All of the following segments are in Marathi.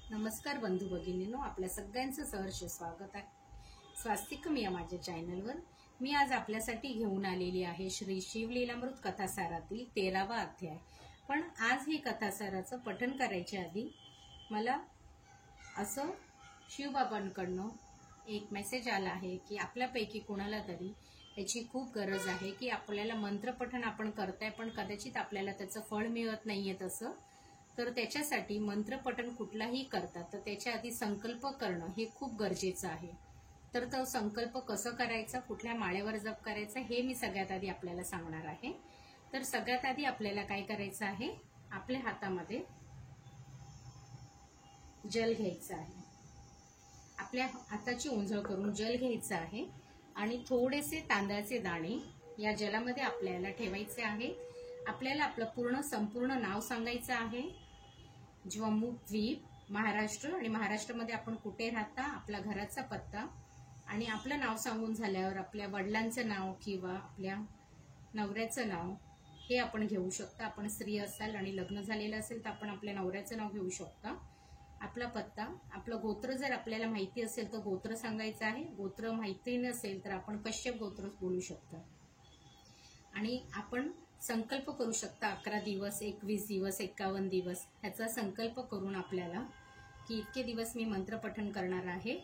नमस्कार बंधू भगिनींनो, आपल्या सगळ्यांचं सहर्ष स्वागत आहे स्वास्तिकम या माझ्या चॅनलवर। मी आज आपल्यासाठी घेऊन आलेली आहे श्री शिवलीलामृत कथासारातील 13वा अध्याय। पण आज ही कथासाराचं पठण करायच्या आधी मला असं शिवबाबांकडून एक मेसेज आला आहे की आपल्यापैकी कोणाला तरी याची खूप गरज आहे की आपल्याला मंत्रपठण आपण करताय पण कदाचित आपल्याला त्याचं फळ मिळत नाहीये तसं, तर त्याच्यासाठी मंत्रपठण कुठलाही करतात तर त्याच्या आधी संकल्प करणं हे खूप गरजेचं आहे। तर तो संकल्प कसं करायचा, कुठल्या माळेवर जप करायचा हे मी सगळ्यात आधी आपल्याला सांगणार आहे। तर सगळ्यात आधी आपल्याला काय करायचं आहे, आपल्या हातामध्ये जल घ्यायचं आहे, आपल्या हाताची ओंजळ करून जल घ्यायचं आहे आणि थोडेसे तांदळाचे दाणे या जलामध्ये आपल्याला ठेवायचे आहे। आपल्याला आपलं संपूर्ण नाव सांगायचं आहे, जम्मू-द्वीप महाराष्ट्र, आणि महाराष्ट्रामध्ये आपण कुठे राहता, आपल्या घराचा पत्ता, आणि आपलं नाव सांगून झाल्यावर आपल्या वडिलांचं नाव किंवा आपल्या नवऱ्याचं नाव हे आपण घेऊ शकता। आपण स्त्री असाल आणि लग्न झालेलं असेल तर आपण आपल्या नवऱ्याचं नाव घेऊ शकता। आपला पत्ता, आपलं गोत्र जर आपल्याला माहिती असेल तर गोत्र सांगायचं आहे, गोत्र माहिती नसेल तर आपण कश्यप गोत्र बोलू शकता। आणि आपण संकल्प करू शकता 11 दिवस, 21 दिवस, 51 दिवस ह्याचा संकल्प करून आपल्याला की इतके दिवस मी मंत्रपठण करणार आहे,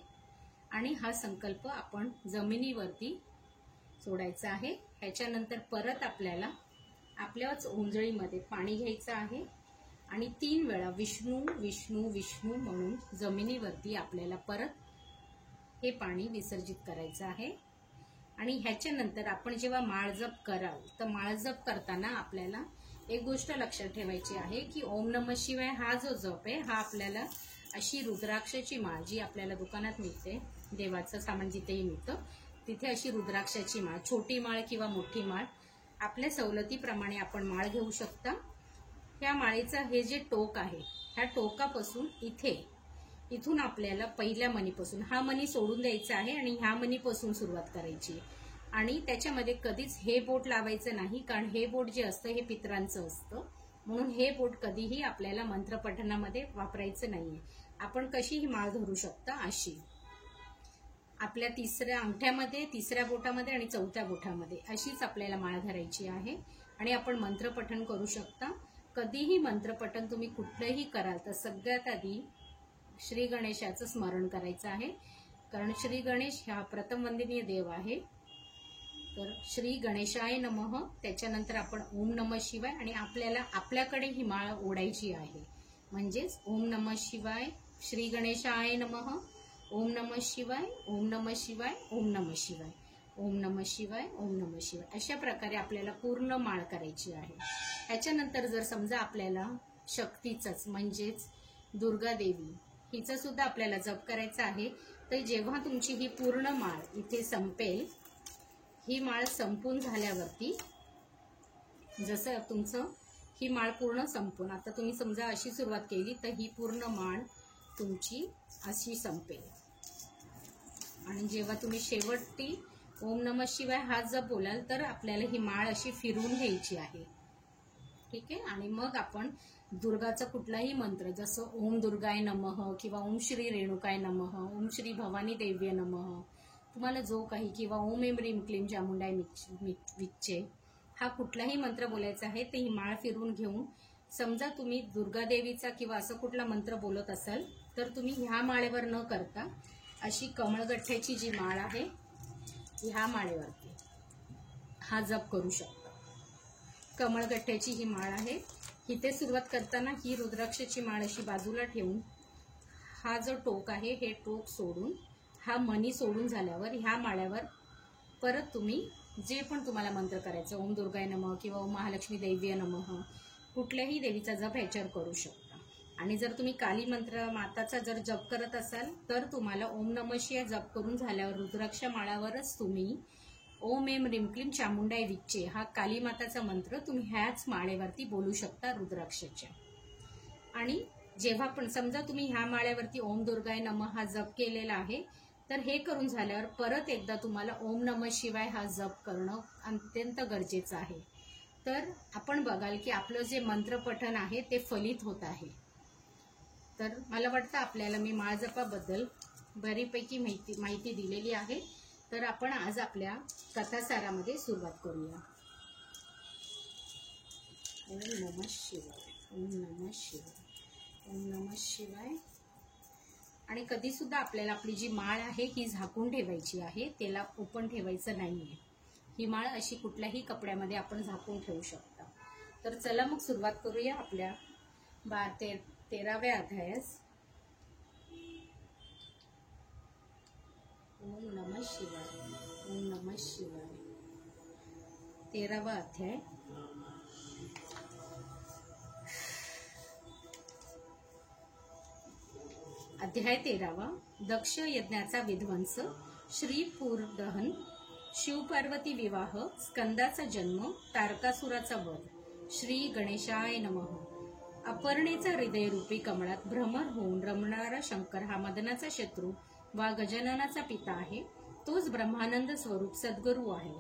आणि हा संकल्प आपण जमिनीवरती सोडायचा आहे। ह्याच्यानंतर परत आपल्याला आपल्याच ओंजळीमध्ये पाणी घ्यायचं आहे आणि 3 वेळा विष्णू विष्णू विष्णू म्हणून जमिनीवरती आपल्याला परत हे पाणी विसर्जित करायचं आहे। आणि ह्याच्यानंतर आपण जेव्हा माळ जप कराल तर माळ जप करताना आपल्याला एक गोष्ट लक्षात ठेवायची आहे की ओम नमः शिवाय हा जो जप आहे हा आपल्याला अशी रुद्राक्षाची माळ जी आपल्याला दुकानात मिळते, देवाचं सामान जिथेही मिळतं तिथे अशी रुद्राक्षाची माळ, छोटी माळ किंवा मोठी माळ आपल्या सवलतीप्रमाणे आपण माळ घेऊ शकता। ह्या माळेचं हे जे टोक आहे ह्या टोकापासून इथून आपल्याला पहिल्या मणीपासून हा मणी सोडून द्यायचा आहे आणि ह्या मणीपासून सुरुवात करायची, आणि त्याच्यामध्ये कधीच हे बोट लावायचं नाही, कारण हे बोट जे असतं हे पितरांचं असतं, म्हणून हे बोट कधीही आपल्याला मंत्रपठणामध्ये वापरायचं नाहीये। आपण कशी ही माळ धरू शकता अशी आपल्या तिसऱ्या अंगठ्यामध्ये, तिसऱ्या बोटामध्ये आणि चौथ्या बोटामध्ये अशीच आपल्याला माळ धरायची आहे आणि आपण मंत्रपठण करू शकता। कधीही मंत्रपठण तुम्ही कुठलंही कराल तर सगळ्यात आधी श्री गणेशाचं स्मरण करायचं आहे, कारण श्री गणेश हा प्रथम वंदनीय देव आहे। तर श्री गणेशाय नमः, त्याच्यानंतर आपण ओम नमः शिवाय, आणि आपल्याला आपल्याकडे ही माळ ओढायची आहे, म्हणजेच ओम नमः शिवाय, श्री गणेशाय नमः, ओम नमः शिवाय, ओम नमः शिवाय, ओम नमः शिवाय, ओम नमः शिवाय, ओम नमः शिवाय अशा प्रकारे आपल्याला पूर्ण माळ करायची आहे। ह्याच्यानंतर जर समजा आपल्याला शक्तीचंच म्हणजेच दुर्गा देवी हिचं सुद्धा आपल्याला जप करायचं आहे, तर जेव्हा तुमची ही पूर्ण माळ इथे संपेल, ही माळ संपून झाल्यावरती जसं तुमचं ही माळ पूर्ण संपून आता तुम्ही समजा अशी सुरुवात केली तर ही पूर्ण माळ तुमची अशी संपेल, आणि जेव्हा तुम्ही शेवटी ओम नमः शिवाय हा जप बोलाल तर आपल्याला ही माळ अशी फिरवून घ्यायची आहे, ठीक आहे। आणि मग आपण दुर्गाचा कुठलाही मंत्र जसं ओम दुर्गाय नमः किंवा ओम श्री रेणुकाय नमः, ओम श्री भवानी देव्य नमः, तुम्हाला जो काही, किंवा ओम एम रीम क्लीम चामुंडाय विच्चे हा कुठलाही मंत्र बोलायचा आहे, ते ही माळ फिरवून घेऊन समजा तुम्ही दुर्गा देवीचा किंवा असं कुठला मंत्र बोलत असाल तर तुम्ही ह्या माळेवर न करता अशी कमळगठ्ठ्याची जी माळ आहे ह्या माळेवरती हा जप करू शकता। कमळगठ्ठ्याची ही माळ आहे, इथे सुरुवात करताना ही रुद्राक्षाची माळ अशी बाजूला ठेवून हा जो टोक आहे हे टोक सोडून हा मणी सोडून झाल्यावर ह्या माळ्यावर परत तुम्ही जे पण तुम्हाला मंत्र करायचं, ओम दुर्गाय नमः किंवा ओम महालक्ष्मी देव्य नमः कुठल्याही देवीचा जप ह्याच्यावर करू शकता। आणि जर तुम्ही काली मंत्र माताचा जर जप करत असाल तर तुम्हाला ओम नमः शिवाय जप करून झाल्यावर रुद्राक्ष माळावरच तुम्ही ओम एम रीम क्लीम चामुंडाय विच्चे हा काली माताचा मंत्र तुम्ही ह्याच माळेवरती बोलू शकता रुद्राक्षाच्या। आणि जेव्हा पण समजा तुम्ही ह्या माळ्यावरती ओम दुर्गाय नमः हा जप केलेला आहे तर हे करून झाल्यावर परत एकदा तुम्हाला ओम नमः शिवाय हा जप करणं अत्यंत गरजेचं आहे। तर आपण बघाल की आपलं जे मंत्रपठण आहे ते फलित होत आहे। तर मला वाटतं आपल्याला मी माळजपाबद्दल बरीपैकी माहिती दिलेली आहे. तर आपण आज आपल्या कथासारामध्ये सुरुवात करूया. ओम नमः शिवाय, ओम नमः शिवाय, ओम नमः शिवाय. आणि कधी सुद्धा आपल्याला आपली जी माळ आहे ही झाकून ठेवायची आहे, त्याला ओपन ठेवायचं नाहीये. ही माळ अशी कुठल्याही कपड्यामध्ये आपण झाकून ठेवू शकता. तर चला मग सुरुवात करूया आपल्या 13व्या अध्यायास. ओम नमः शिवाय, ओम नमः शिवाय. 13वा अध्याय. अध्याय 13वा. दक्ष यज्ञाचा विध्वंस, श्रीपूरदहन, शिवपार्वती विवाह, स्कंदाचा जन्म, तारकासुराचा वध. श्री गणेशाय नमः. अपर्णेचा हृदयरूपी कमळात भ्रमर होऊन रमणारा शंकर हा मदनाचा शत्रू वा गजाननाचा पिता आहे. तोच ब्रह्मानंद स्वरूप सद्गुरू आहे.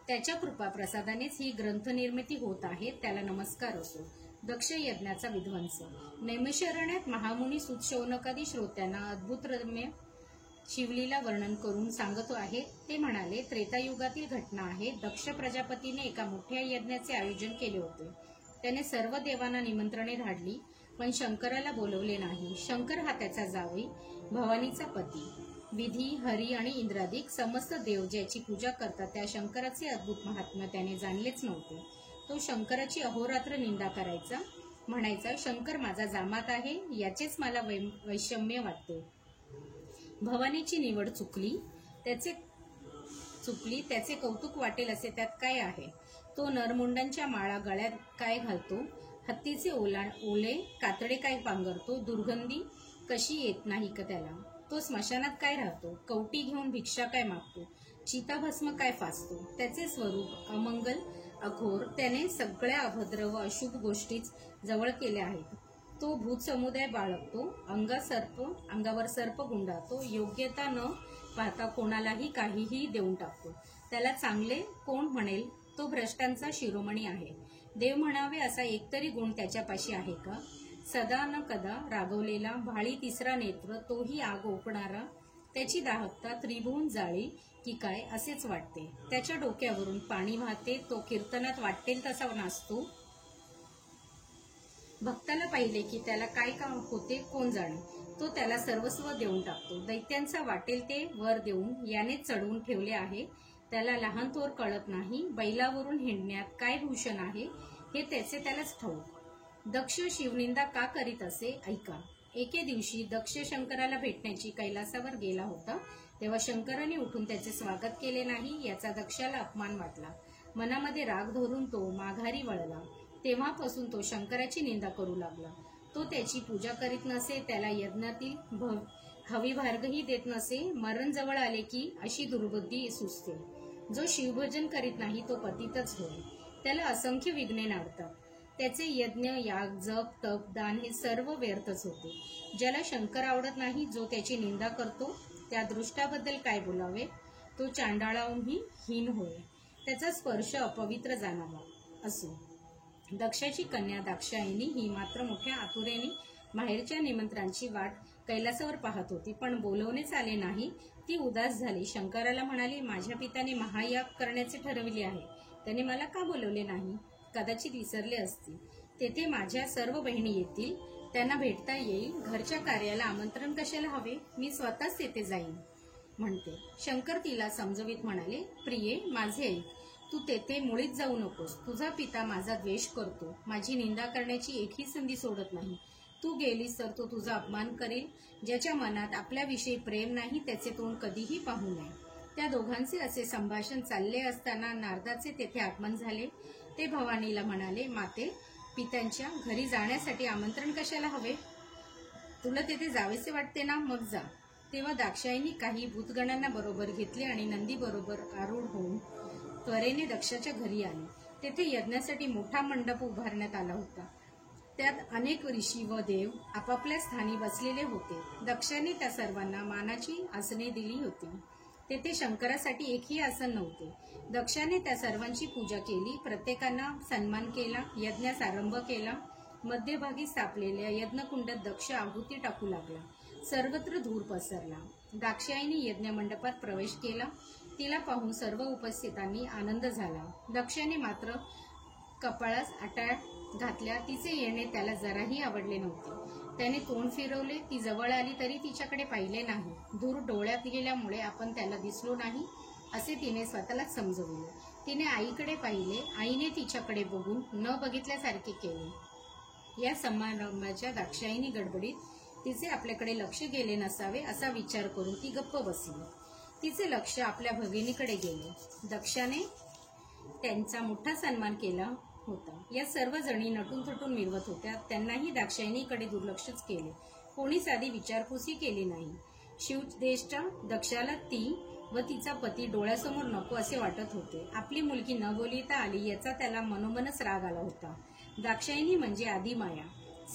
त्याच्या कृपा प्रसादानेच ही ग्रंथ निर्मिती होत आहे. त्याला नमस्कार असो. दक्ष यज्ञाचा विध्वंस. नैमिषारण्यात महामुनी सूत शौनकादी श्रोत्यांना अद्भुत रम्य शिवलीला वर्णन करून सांगतो आहे. ते म्हणाले, त्रेतायुगातील घटना आहे. दक्ष प्रजापतीने एका मोठ्या यज्ञाचे आयोजन केले होते. त्याने सर्व देवांना निमंत्रणे धाडली, पण शंकराला बोलवले नाही. शंकर हा त्याचा जावई, भवानीचा पती. विधी, हरी आणि इंद्रादिक समस्त देव ज्याची पूजा करतात त्या शंकराचे अद्भुत महात्म्य त्याने जाणलेच नव्हते. तो शंकराची अहोरात्र निंदा करायचा. म्हणायचा, शंकर माझा जामात आहे, याचेच मला वैषम्य वाटते. भवानीची निवड चुकली, त्याचे कौतुक वाटेल असे त्यात काय आहे. तो नरमुंडांच्या माळा गळ्यात काय घालतो, हत्तीचे ओले कातडे काय पांघरतो, दुर्गंधी कशी येत नाही का त्याला. तो स्मशानात काय राहतो, कवटी घेऊन भिक्षा काय मागतो, चिताभस्म काय फासतो. त्याचे स्वरूप अमंगल अघोर. त्याने सगळ्या अभद्र व अशुभ गोष्टीच जवळ केल्या आहेत. तो भूत समुदाय बाळगतो, अंगावर सर्प गुंडाळतो, योग्यता न पाहता कोणालाही काहीही देऊन टाकतो. त्याला चांगले कोण म्हणेल, तो भ्रष्टांचा शिरोमणी आहे. देव म्हणावे असा एकतरी गुण त्याच्यापाशी आहे का. सदा न कदा रागवलेला, भाळी तिसरा नेत्र, तोही आग ओकणारा. त्याची दाहकता त्रिभुवन जाळी की काय असेच वाटते. त्याच्या डोक्यावरून पाणी वाहते. तो कीर्तनात वाटेल तसा नाचतो. भक्ताला पाहिले की त्याला काय काम होते कोण जाणे. तो त्याला सर्वस्व देऊन टाकतो. दैत्यांचा वाटेल ते वर देऊन यानेच चढवून ठेवले आहे. त्याला लहान थोर कळत नाही. बैलावरून हिंडण्यात काय भूषण आहे हे त्यालाच ठाऊक. दक्ष शिवनिंदा का करीत असे ऐका. एके दिवशी दक्ष शंकराला भेटण्याची कैलासावर गेला होता. तेव्हा शंकराने उठून त्याचे स्वागत केले नाही, याचा दक्षाला अपमान वाटला. मनामध्ये राग धरून तो माघारी वळला. तेव्हापासून तो शंकराची निंदा करू लागला. तो त्याची पूजा करीत नसे, त्याला यज्ञातील हवी भार्गही देत नसे. मरण जवळ आले की अशी दुर्बुद्धी सुचते. जो शिवभजन करीत नाही तो पतितच होय. त्याला असंख्य विघ्ने नाडतात. त्याचे यज्ञ, याग, जप, तप, दान हे सर्व व्यर्थच होते. ज्याला शंकर आवडत नाही, जो त्याची निंदा करतो, त्या दृष्टाबद्दल काय बोलावे. तो चांडाळाहूनही हीन होय. त्याचा स्पर्श अपवित्र जाणावा. असो. दक्षाची कन्या दाक्षायणी ही मात्र मोठ्या आतुरेने माहेरच्या निमंत्रणाची वाट कैलासावर पाहत होती, पण बोलवणेच आले नाही. ती उदास झाली. शंकराला म्हणाली, माझ्या पित्याने महायाग करण्याचे ठरविले आहे. त्याने मला का बोलवले नाही. कदाचित विसरले असतील. तेथे माझ्या सर्व बहिणी येतील, त्यांना भेटता येईल. घरच्या कार्याला आमंत्रण कशाला हवे, मी स्वतःच तेथे जाईन म्हणते. शंकर तिला समजवीत म्हणाले, प्रिये माझे ऐक, तू तेथे मुळीच जाऊ नकोस. तुझा पिता माझा द्वेष करतो, माझी निंदा करण्याची एकही संधी सोडत नाही. तू गेलीस तर तो तुझा अपमान करेल. ज्याच्या मनात आपल्याविषयी प्रेम नाही त्याचे तोंड कधीही पाहू नये. त्या दोघांचे असे संभाषण चालले असताना नारदाचे तेथे आगमन झाले. ते भवानीला म्हणाले, माते, पित्यांच्या घरी जाण्यासाठी आमंत्रण कशाला हवे. तुला तेथे जावेसे वाटते ना, मग जा. तेव्हा दाक्षायणी काही भूतगणांना बरोबर घेतले आणि नंदी बरोबर आरूढ होऊन त्वरेने दक्षाच्या घरी आले. तेथे यज्ञासाठी मोठा मंडप उभारण्यात आला होता. त्यात अनेक ऋषी व देव आपापल्या स्थानी बसलेले होते. दक्षाने त्या सर्वांना मानाची आसने दिली होती. तेथे शंकरासाठी एकही आसन नव्हते. दक्षाने त्या सर्वांची पूजा केली, प्रत्येकांना सन्मान केला, यज्ञास आरंभ केला. मध्यभागी स्थापलेल्या यज्ञकुंडात दक्ष आहुती टाकू लागला. सर्वत्र धूर पसरला. दाक्षायणी यज्ञ मंडपात प्रवेश केला. तिला पाहून सर्व उपस्थितांनी आनंद झाला. दक्षाने मात्र कपाळास आटाळ घातल्या. तिचे येणे त्याला जराही आवडले नव्हते. त्याने तोंड फिरवले. ती जवळ आली तरी तिच्याकडे पाहिले नाही. धूर डोळ्यात गेल्यामुळे आपण त्याला दिसलो नाही असे तिने स्वतःला समजवले. तिने आईकडे पाहिले. आईने तिच्याकडे बघून न बघितल्यासारखे केले. या समारंभाच्या दाक्षायणी गडबडीत तिचे आपल्याकडे लक्ष गेले नसावे असा विचार करून ती गप्प बसली. तिचे लक्ष आपल्या भगिनीकडे गेले. दक्षाने त्यांचा मोठा सन्मान केला होता. या सर्व जणी नटून थटून मिरवत होत्या. त्यांनाही दाक्षायणीकडे दुर्लक्षच केले. कोणी साधी विचारपूसही केली नाही. शिवदेष्टा दक्षाला ती व तिचा पती डोळ्यासमोर नको असे वाटत होते. आपली मुलगी न बोलिता आली याचा त्याला मनोमनच राग आला होता. दाक्षायणी म्हणजे आदिमाया,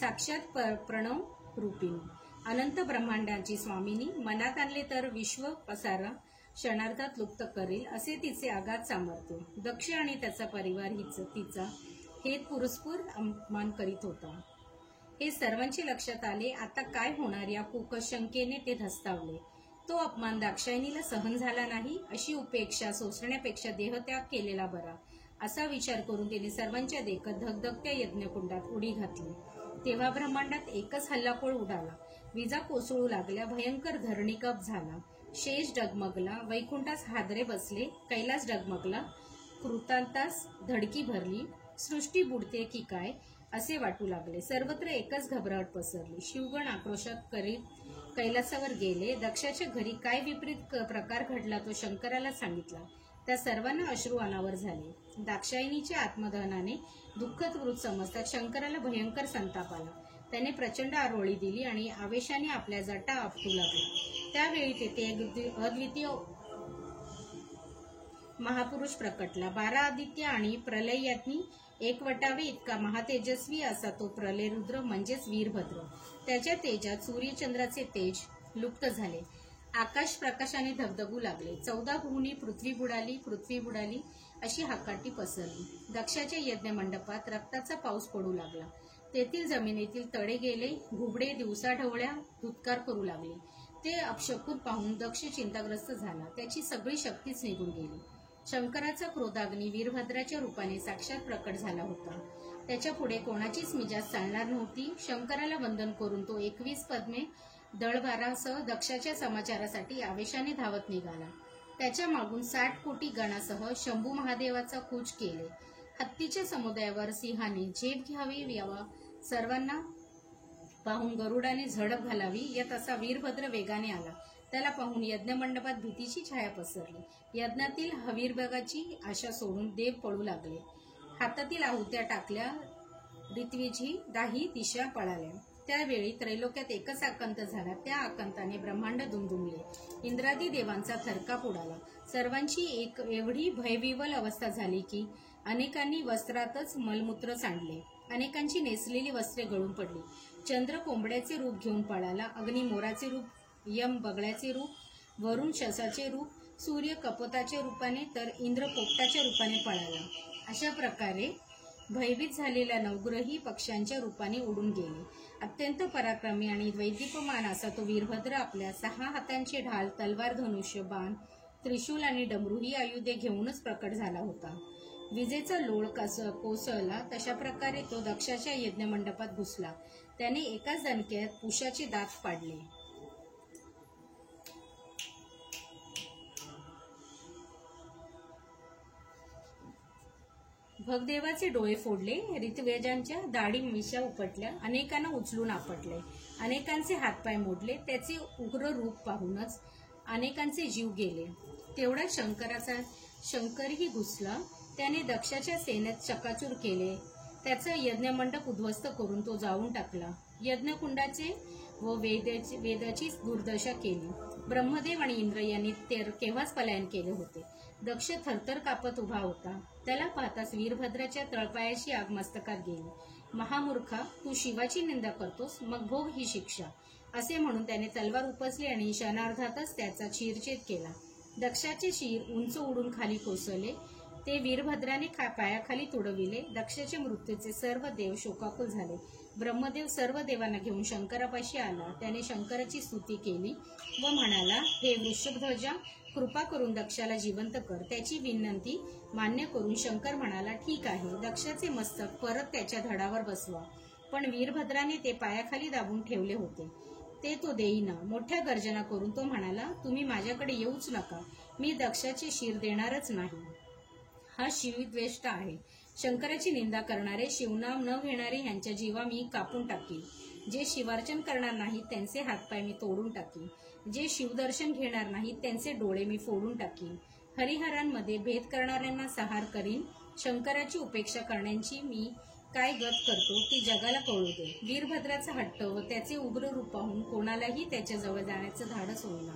साक्षात प्रणव रूपिणी, अनंत ब्रह्मांडाची स्वामिनी. मनात आणले तर विश्व पसारा क्षणार्धात लुप्त करेल असे तिचे अगाध सामर्थ्य. दक्ष आणि त्याचा परिवार तिचा हेत पुरस्पर अपमान करीत होता. हे सर्वांचे लक्षात आले. आता काय होणार या कुशंकेने ते धस्तावले. तो अपमान दाक्षायणीला सहन झाला नाही. अशी उपेक्षा सोसण्यापेक्षा देहत्याग केलेला बरा असा विचार करून तिने सर्वांच्या देखत धगधगत्या यज्ञकुंडात उडी घातली. तेव्हा ब्रह्मांडात एकच हल्लाखोळ उडाला. विजा कोसळू लागल्या. भयंकर धरणीकंप झाला. शेष डगमगला. वैकुंठास हादरे बसले. कैलास डगमगला. कृतांतास धडकी भरली. सृष्टी बुडते की काय असे वाटू लागले. सर्वत्र एकच घबराट पसरली. शिवगण आक्रोशात करीत कैलासावर गेले. दक्षाच्या घरी काय विपरीत प्रकार घडला तो शंकराला सांगितला. त्या सर्वांना अश्रू अनावर झाले. दाक्षायणीच्या आत्मदहनाने दुःखद वृत्त समजतात शंकराला भयंकर संताप आला. त्याने प्रचंड आरोळी दिली आणि आवेशाने आपल्या जटा आपटू लागला. त्यावेळी तेथे अद्वितीय महापुरुष प्रकटला. 12 आदित्य आणि प्रलयाग्नी एकवटावे इतका महातेजस्वी असा तो प्रलयरुद्र म्हणजेच वीरभद्र. त्याच्या तेजात सूर्यचंद्राचे तेज लुप्त झाले. आकाश प्रकाशाने धगधगू लागले. 14 भुवनी पृथ्वी बुडाली, पृथ्वी बुडाली अशी हाकाटी पसरली. दक्षाच्या यज्ञ मंडपात रक्ताचा पाऊस पडू लागला. तेथील जमिनीतील तडे गेले. घुबडे दिवसाढवळ्या धुतकार करू लागले. ते अपशकुन पाहून दक्ष चिंताग्रस्त झाला. त्याची सगळी शक्तीच निघून गेली. शंकराचा क्रोधाग्नी वीरभद्राच्या रूपाने साक्षात प्रकट झाला होता. त्याच्या पुढे कोणाचीच मिजाज चालणार नव्हती. शंकराला वंदन करून तो 21 पद्मे दळभारासह दक्षाच्या समाचारासाठी आवेशाने धावत निघाला. त्याच्या मागून 60 कोटी गणासह शंभू महादेवाचा कूच केले. हत्तीच्या समुदायावर सिंहाने झेप घ्यावी यावा सर्वांना पाहून गरुडाने झडप घालावी या तसा वीरभद्र वेगाने आला. त्याला पाहून यज्ञमंडपात भीतीची छाया पसरली. यज्ञातील हवीरभगाची आशा सोडून देव पळू लागले. हातातील आहुत्या टाकल्या. ऋत्विजी दाही दिशा पळाल्या. त्यावेळी त्रैलोक्यात एकच आकंत झाला. त्या आकंताने ब्रह्मांड दुमदुमले. इंद्रादी देवांचा थरकाप उडाला. सर्वांची एक एवढी भयविवल अवस्था झाली की अनेकांनी वस्त्रातच मलमूत्र सांडले. अनेकांची नेसलेली वस्त्रे गळून पडली. चंद्र कोंबड्याचे रूप घेऊन पळाला. अग्नी मोराचे रूप, यम बगळ्याचे रूप, वरुण शसाचे रूप, सूर्य कपोताच्या रूपाने तर इंद्र पोपटाच्या रूपाने पळाला. अशा प्रकारे भयभीत झालेल्या नवग्रही पक्ष्यांच्या रूपाने उडून गेले. अत्यंत पराक्रमी आणि द्वैदीप्यमान असा तो वीरभद्र आपल्या 6 हातांचे ढाल, तलवार, धनुष्य, बाण, त्रिशूल आणि डमरू ही आयुधे घेऊनच प्रकट झाला होता. विजेचा लोळ कोसळला तशा प्रकारे तो दक्षाच्या यज्ञमंडपात घुसला. त्याने एकाच दणक्यात पुषाचे दात पाडले. भगदेवाचे डोळे फोडले. ऋत्विजांच्या दाढी मिशा उपटल्या. अनेकांना उचलून आपटले. अनेकांचे हातपाय मोडले. त्याचे उग्र रूप पाहूनच अनेकांचे जीव गेले. तेवढा शंकरही घुसला. त्याने दक्षाच्या सेनेत चकाचूर केले. त्याचा यज्ञमंडप उद्ध्वस्त करून तो जाळून टाकला. यज्ञकुंडाचे व वेदाची दुर्दशा केली. ब्रह्मदेव आणि इंद्र यांनी केव्हाच पलायन केले होते. दक्ष थरथर कापत उभा होता. त्याला पाहताच वीरभद्राच्या तळपायाची आग मस्तकात गेली. महामूर्खा, तू शिवाची निंदा करतोस, मग भोग ही शिक्षा असे म्हणून त्याने तलवार उपसली आणि क्षणार्धातच त्याचा शिरछेद केला. दक्षाचे शिर उंच उडून खाली कोसळले. ते वीरभद्राने पायाखाली तुडविले. दक्षाच्या मृत्यूचे सर्व देव शोकाकुल झाले. ब्रह्मदेव सर्व देवांना घेऊन शंकरापाशी आला. त्याने शंकराची स्तुती केली व म्हणाला, हे वृषभध्वजा, कृपा करून दक्षाला जिवंत कर. त्याची विनंती मान्य करून शंकर म्हणाला, ठीक आहे, दक्षाचे मस्तक परत त्याच्या धडावर बसवा. पण वीरभद्राने ते पायाखाली दाबून ठेवले होते, ते तो देईना. मोठ्या गर्जना करून तो म्हणाला, तुम्ही माझ्याकडे येऊच नका, मी दक्षाचे शिर देणारच नाही. हा शिवद्वेष्ट आहे. शंकराची निंदा करणारे, शिवनाम न घेणारे यांच्या जीवा मी कापून टाकीन. जे शिवार्चन करणार नाहीत त्यांचे हातपाय मी तोडून टाकीन. जे शिवदर्शन घेणार नाहीत त्यांचे डोळे मी फोडून टाकीन. हरिहरांमध्ये भेद करणाऱ्यांना संहार करीन. शंकराची उपेक्षा करण्याची मी काय गत करतो ती जगाला कळू दे. वीरभद्राचा हट्ट व त्याचे उग्र रूप पाहून कोणालाही त्याच्या जवळ जाण्याचं धाडस होईना.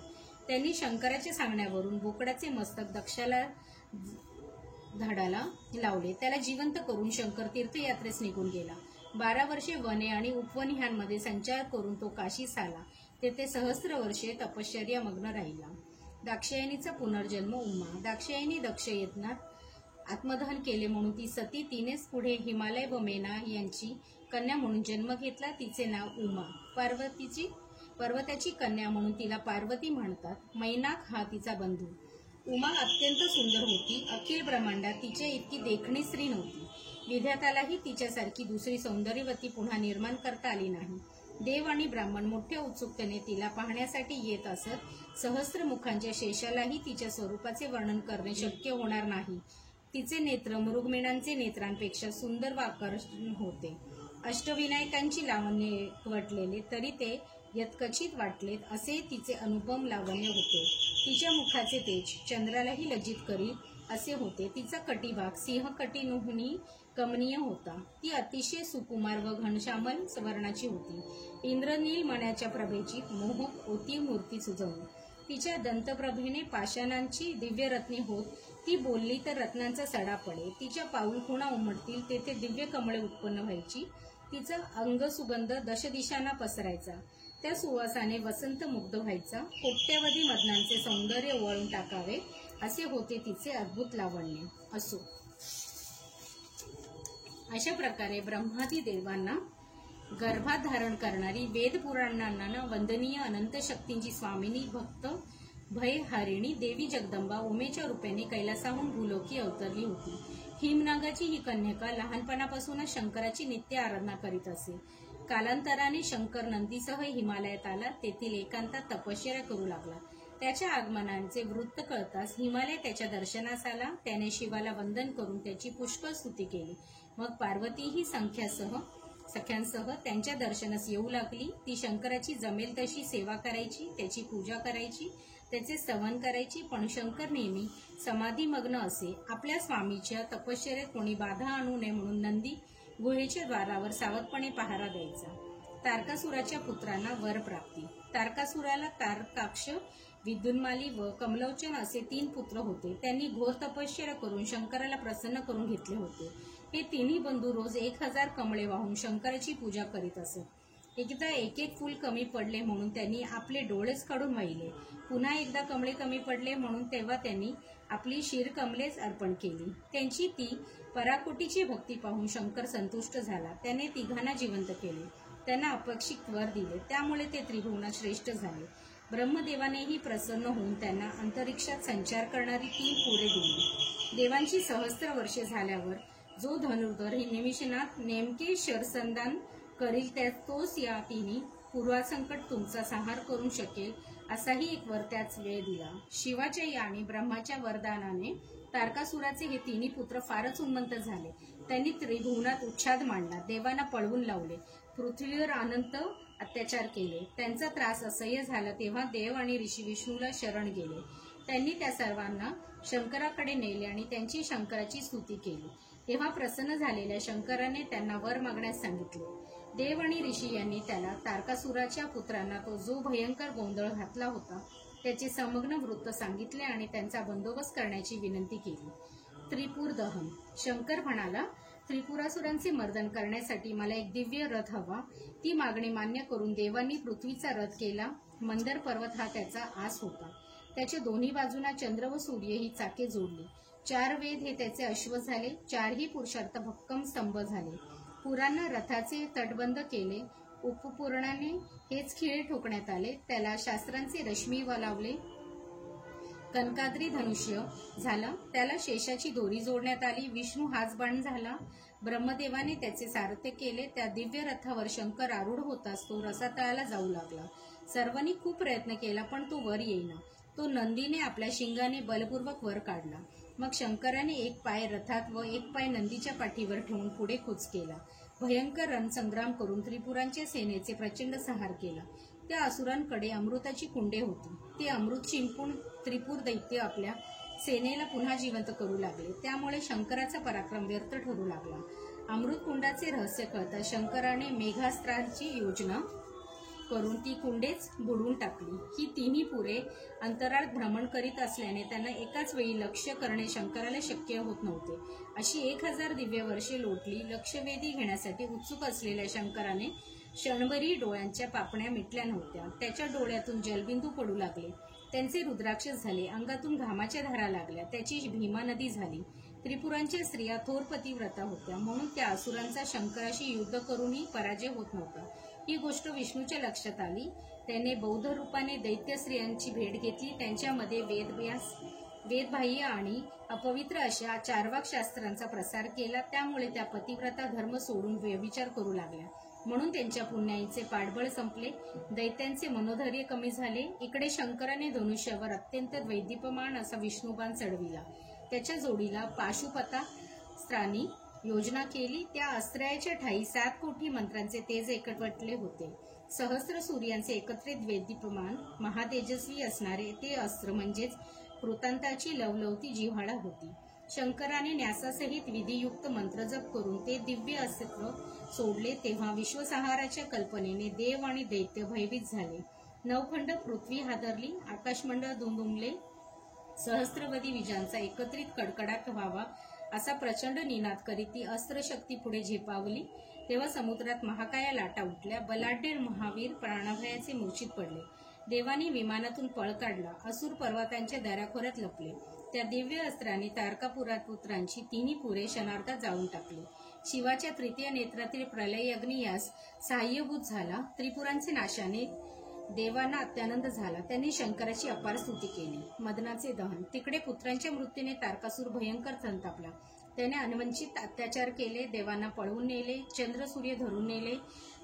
त्यांनी शंकराच्या सांगण्यावरून बोकडाचे मस्तक दक्षाला धडाला लावले. त्याला जिवंत करून शंकर तीर्थयात्रेस निघून गेला. 12 वर्षे वने आणि उपवने ह्यांमध्ये संचार करून तो काशीस आला. तेथे सहस्र वर्षे तपश्चर्या मग्न राहिला. दाक्षायणीचा पुनर्जन्म. उमा. दाक्षायणी दक्ष यज्ञात आत्मदहन केले म्हणून ती सती. तिनेच पुढे हिमालय व मेना यांची कन्या म्हणून जन्म घेतला. तिचे नाव उमा. पर्वताची कन्या म्हणून तिला पार्वती म्हणतात. मैनाक हा तिचा बंधू. उमा अत्यंत सुंदर होती. अखिल ब्रह्मांडात तिच्या इतकी देखणी स्त्री नव्हती. विधात्यालाही तिच्यासारखी दुसरी सौंदर्यवती पुन्हा निर्माण करता आली नाही. देव आणि ब्राह्मण मोठ्या उत्सुकतेने तिला पाहण्यासाठी येत असत. सहस्र मुखांच्या शेषालाही तिच्या स्वरूपाचे वर्णन करणे शक्य होणार नाही. तिचे नेत्र मृगमेणांचे नेत्रांपेक्षा सुंदर व आकर्षण होते. अष्टविनायकांची लावण्ये वटलेले तरी ते यत्कचित वाटलेत असे तिचे अनुपम लावण्य होते. तिच्या मुखाचे तेज चंद्रालाही लज्जित करील असे होते. तिचा कटिभाग सिंहकटीनुहूनही कमनीय होता. ती अतिशय सुकुमार व घनश्यामल वर्णाची होती. इंद्रनील मण्याच्या प्रभेची मोहक होती मूर्ती सुजवून. तिच्या दंतप्रभेने पाषाणांची दिव्यरत्ने होत. ती बोलली तर रत्नांचा सडा पडे. तिच्या पाऊलखुणा उमटतील तेथे दिव्य कमळे उत्पन्न व्हायची. तिचा अंगसुगंध दशदिशांना पसरायचा. त्या सुवासाने वसंत मुग्ध व्हायचा. कोट्यवधी मदनांचे सौंदर्य वळून टाकावे असे होते तिचे अद्भुत लावण्य. असो, अशा प्रकारे ब्रह्मादी देवांना गर्भात धारण करणारी, वेद पुराणांना वंदनीय, अनंत शक्तींची स्वामिनी, भक्त भयहारिणी देवी जगदंबा उमेच्या रूपाने कैलासाहून भूलोकी अवतरली होती. हिमनागाची ही कन्यका लहानपणापासूनच शंकराची नित्य आराधना करीत असे. कालांतराने शंकर नंदीसह हिमालयात आला. तेथील एकांतात तपश्चर्या करू लागला. त्याच्या आगमनाचे वृत्त कळताच हिमालय त्याच्या दर्शनास आला. त्याने शिवाला वंदन करून त्याची पुष्कळ स्तुती केली. मग पार्वतीही सख्यांसह त्यांच्या दर्शनास येऊ लागली. ती शंकराची जमेल तशी सेवा करायची, त्याची पूजा करायची, त्याचे स्तवन करायची. पण शंकर नेहमी समाधीमग्न असे. आपल्या स्वामीच्या तपश्चर्येत कोणी बाधा आणू नये म्हणून नंदी गुहेच्या द्वारावर सावधपणे पहारा द्यायचा. तारकासुराच्या पुत्रांना वरप्राप्ती. तारकासुराला तारकाक्ष, विद्युन्माली व कमलोचन असे 3 पुत्र होते. त्यांनी घोर तपश्चर्या करून शंकराला प्रसन्न करून घेतले होते. हे तिन्ही बंधू रोज 1000 कमळे वाहून शंकराची पूजा करीत असत. एकदा एक फूल कमी पडले म्हणून त्यांनी आपले डोळेच काढून वाहिले. पुन्हा एकदा कमळे कमी पडले म्हणून तेव्हा त्यांनी आपली शिरकमलेच अर्पण केली. त्यांची ती पराकोटीची भक्ती पाहून शंकर संतुष्ट झाला. त्याने तिघांना जिवंत केले. त्यांना अपेक्षित वर दिले. त्यामुळे ते त्रिभुवनात श्रेष्ठ झाले. ब्रह्मदेवानेही प्रसन्न होऊन त्यांना अंतरिक्षात संचार करणारी 3 पुरे दिली. देवांची सहस्त्र वर्षे झाल्यावर जो धनुर्धर ही निमिषनात नेमके शरसंधान करील तोच या 3 पूर्वासंकट तुमचा संहार करू शकेल असाही एक वर त्याच वेळ दिला. शिवाच्या आणि ब्रह्माच्या वरदानाने तारकासुराचे हे 3 पुत्र फारच उन्मत्त झाले. त्यांनी त्रिभुवनात उच्छाद मांडला. देवांना पळवून लावले. पृथ्वीवर अनंत अत्याचार केले. त्यांचा त्रास असह्य झाला तेव्हा देव आणि ऋषी विष्णूला शरण गेले. त्यांनी त्या सर्वांना शंकराकडे नेले आणि त्यांची शंकराची स्तुती केली. तेव्हा प्रसन्न झालेल्या शंकराने त्यांना वर मागण्यास सांगितले. देव आणि ऋषी यांनी त्याला तारकासुराच्या पुत्रांना तो जो भयंकर गोंधळ घातला होता त्याचे समग्र वृत्त सांगितले आणि त्यांचा बंदोबस्त करण्याची विनंती केली. त्रिपुर दहन. शंकर म्हणाला, त्रिपुरासुरांचे मर्दन करण्यासाठी मला एक दिव्य रथ हवा. ती मागणी मान्य करून देवांनी पृथ्वीचा रथ केला. मंदर पर्वत हा त्याचा आस होता. त्याच्या दोन्ही बाजूंना चंद्र व सूर्य ही चाके जोडली. 4 वेद हे त्याचे अश्व झाले, 4ही पुरुषार्थ भक्कम स्तंभ झाले. पुरानं रथाचे तटबंध केले, उपपुराणाने हेच खिळे ठोकण्यात आले. त्याला शास्त्रांचे रश्मी वलावले, कनकाद्री धनुष्य झालं. त्याला शेषाची दोरी जोडण्यात आली, विष्णू हाच बाण झाला. ब्रह्मदेवाने त्याचे सारथ्य केले. त्या दिव्य रथावर शंकर आरूढ होताच तो रसातळाला जाऊ लागला. सर्वांनी खूप प्रयत्न केला, पण तो वर येईना. तो नंदीने आपल्या शिंगाने बलपूर्वक वर काढला. मग शंकराने एक पाय रथात व एक पाय नंदीच्या पाठीवर ठेवून पुढे कूच केला. भयंकर रणसंग्राम करून त्रिपुरांच्या सेनेचे प्रचंड संहार केला. त्या असुरांकडे अमृताची कुंडे होती. ते अमृत शिंपून त्रिपुर दैत्य आपल्या सेनेला पुन्हा जिवंत करू लागले. त्यामुळे शंकराचा पराक्रम व्यर्थ ठरू लागला. अमृत कुंडाचे रहस्य कळता शंकराने मेघास्त्राची योजना करून ती कुंडेच बुडवून टाकली. ही तिन्ही पुरे अंतराळात भ्रमण करीत असल्याने त्यांना एकाच वेळी लक्ष्य करणे शंकराला शक्य होत नव्हते. अशी 1000 दिव्य वर्षे लोटली. लक्षवेधी घेण्यासाठी उत्सुक असलेल्या शंकराने क्षणभरी डोळ्यांच्या पापण्या मिटल्या नव्हत्या. त्याच्या डोळ्यातून जलबिंदू पडू लागले. त्यांचे रुद्राक्षस झाले. अंगातून घामाच्या धारा लागल्या. त्याची भीमा नदी झाली. त्रिपुरांच्या स्त्रिया थोर पतिव्रता होत्या, म्हणून त्या असुरांचा शंकराशी युद्ध करूनही पराजय होत नव्हता. ही गोष्ट विष्णूच्या लक्षात आली. त्याने बौद्ध रूपाने दैत्य स्त्रियांची भेट घेतली. त्यांच्यामध्ये वेदबाह्य आणि अपवित्र अशा चारवाक शास्त्रांचा प्रसार केला. त्यामुळे त्या पतिव्रता धर्म सोडून व्यभिचार करू लागल्या. म्हणून त्यांच्या पुण्याईचे पाठबळ संपले. दैत्यांचे मनोधैर्य कमी झाले. इकडे शंकराने धनुष्यावर अत्यंत द्वैदीप्यमान असा विष्णुबाण चढविला. त्याच्या जोडीला पाशुपतास्त्रांनी योजना केली. त्या अस्त्राच्या ठाई 7 कोटी मंत्रांचे तेज एकवटले होते. सहस्र सूर्यांचे एकत्रित द्वैदीप्यमान महातेजस्वी असणारे ते अस्त्र म्हणजेच कृतांताची लवलवती जिव्हाळा होती. शंकराने न्यासासहित विधियुक्त मंत्रजप करून ते दिव्य अस्त्र सोडले तेव्हा विश्वसंहाराच्या कल्पनेने देव आणि दैत्य भयभीत झाले. नवखंड पृथ्वी हादरली. आकाशमंडळ दुमदुमले. सहस्त्रवधी विजांचा एकत्रित कडकडाट व्हावा असा प्रचंड निनाद करीत ती अस्त्रशक्ती पुढे झेपावली. तेव्हा समुद्रात महाकाया लाटा उठल्या. बलाढ्य महावीर प्राणभयाचे मूर्छित पडले. देवानी विमानातून पळ काढला. असुर पर्वतांच्या दऱ्याखोऱ्यात लपले. त्या दिव्य अस्त्राने तारकापुरात पुत्रांची तिन्ही पुरे क्षणार्धात जाळून टाकली. शिवाच्या तृतीय नेत्रातील प्रलय अग्नी यास सहाय्यभूत झाला. त्रिपुरांचे नाशाने देवांना अत्यानंद झाला. त्यांनी शंकराची अपार स्तुती केली. मदनाचे दहन. तिकडे पुत्रांच्या मृत्यूने तारकासूर भयंकर संतापला. त्याने अनवंचित अत्याचार केले. देवांना पळवून नेले. चंद्र सूर्य धरून नेले.